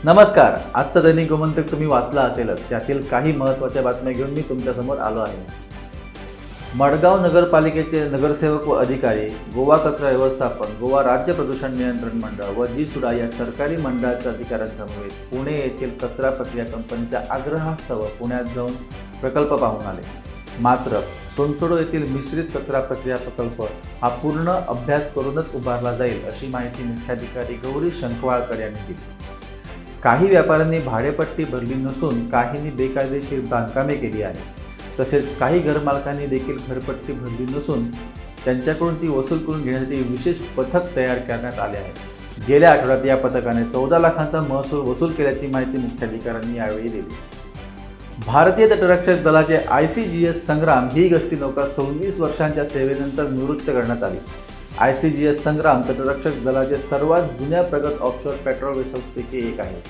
नमस्कार. आजचा दैनिक गोमंतक तुम्ही वाचला असेलच. त्यातील काही महत्त्वाच्या बातम्या घेऊन मी तुमच्यासमोर आलो आहे. मडगाव नगरपालिकेचे नगरसेवक व अधिकारी, गोवा कचरा व्यवस्थापन, गोवा राज्य प्रदूषण नियंत्रण मंडळ व जी-सुडा या सरकारी मंडळाच्या अधिकाऱ्यांसमवेत पुणे येथील कचरा प्रक्रिया कंपनीच्या आग्रहास्तव पुण्यात जाऊन प्रकल्प पाहून आले. मात्र सोनसोडो येथील मिश्रित कचरा प्रक्रिया प्रकल्प हा पूर्ण अभ्यास करूनच उभारला जाईल अशी माहिती मुख्याधिकारी गौरी शंखवाळकर यांनी दिली. काही व्यापाऱ्यांनी भाडेपट्टी भरली नसून काहींनी बेकायदेशीर बांधकामे केली आहे. तसेच काही घरमालकांनी देखील घरपट्टी भरली नसून त्यांच्याकडून ती वसूल करून घेण्यासाठी विशेष पथक तयार करण्यात आले आहे. गेल्या आठवड्यात या पथकाने 14 लाखांचा महसूल वसूल केल्याची माहिती मुख्याधिकाऱ्यांनी यावेळी दिली. भारतीय तटरक्षक दलाचे ICGS संग्राम ही गस्ती नौका 26 वर्षांच्या सेवेनंतर निवृत्त करण्यात आली. ICGS संग्राम तटरक्षक दलाचे सर्वात जुन्या प्रगत ऑफशोर पेट्रोल वेसल्सपैकी एक आहे.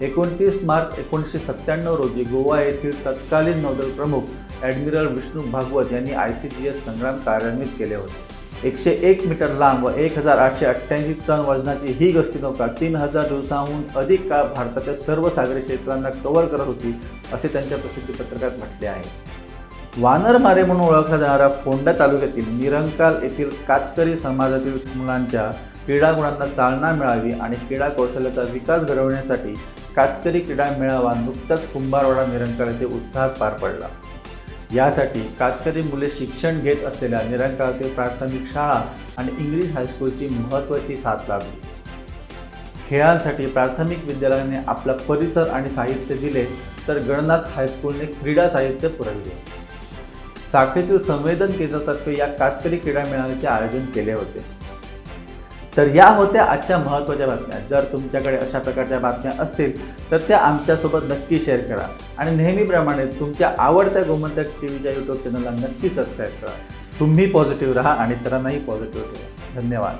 29 मार्च 1997 रोजी गोवा येथील तत्कालीन नौदल प्रमुख ॲडमिरल विष्णू भागवत यांनी ICGS संग्राम कार्यान्वित केले होते. 101 मीटर लांब व 1888 टन वजनाची ही गस्ती नौका 3000 दिवसांहून अधिक काळ भारताच्या सर्व सागरी क्षेत्रांना कव्हर करत होती, असे त्यांच्या प्रसिद्धीपत्रकात म्हटले आहे. वानरमारे म्हणून ओळखला जाणाऱ्या फोंडा तालुक्यातील निरंकाल येथील कातकरी समाजातील मुलांच्या क्रीडा गुणांना चालना मिळावी आणि क्रीडा कौशल्याचा विकास घडवण्यासाठी कातकरी क्रीडा मेळावा नुकताच कुंभारवाडा निरंकाल येथे उत्साहात पार पडला. यासाठी कातकरी मुले शिक्षण घेत असलेल्या निरंकाळातील प्राथमिक शाळा आणि इंग्लिश हायस्कूलची महत्त्वाची साथ लाभली. खेळांसाठी प्राथमिक विद्यालयाने आपला परिसर आणि साहित्य दिले, तर गणनाथ हायस्कूलने क्रीडा साहित्य पुरवले. साखळीतील संवेदन केंद्रातर्फे या कातकरी क्रीडा मेळाव्याचे आयोजन केले होते. तर या होत्या आजच्या महत्त्वाच्या बातम्या. जर तुमच्याकडे अशा प्रकारच्या बातम्या असतील तर त्या आमच्यासोबत नक्की शेअर करा आणि नेहमीप्रमाणे तुमच्या आवडत्या गोमंतक टीव्हीच्या यूट्यूब चॅनलला नक्की सबस्क्राईब करा. तुम्ही पॉझिटिव्ह राहा आणि इतरांनाही पॉझिटिव्ह ठेवा. धन्यवाद.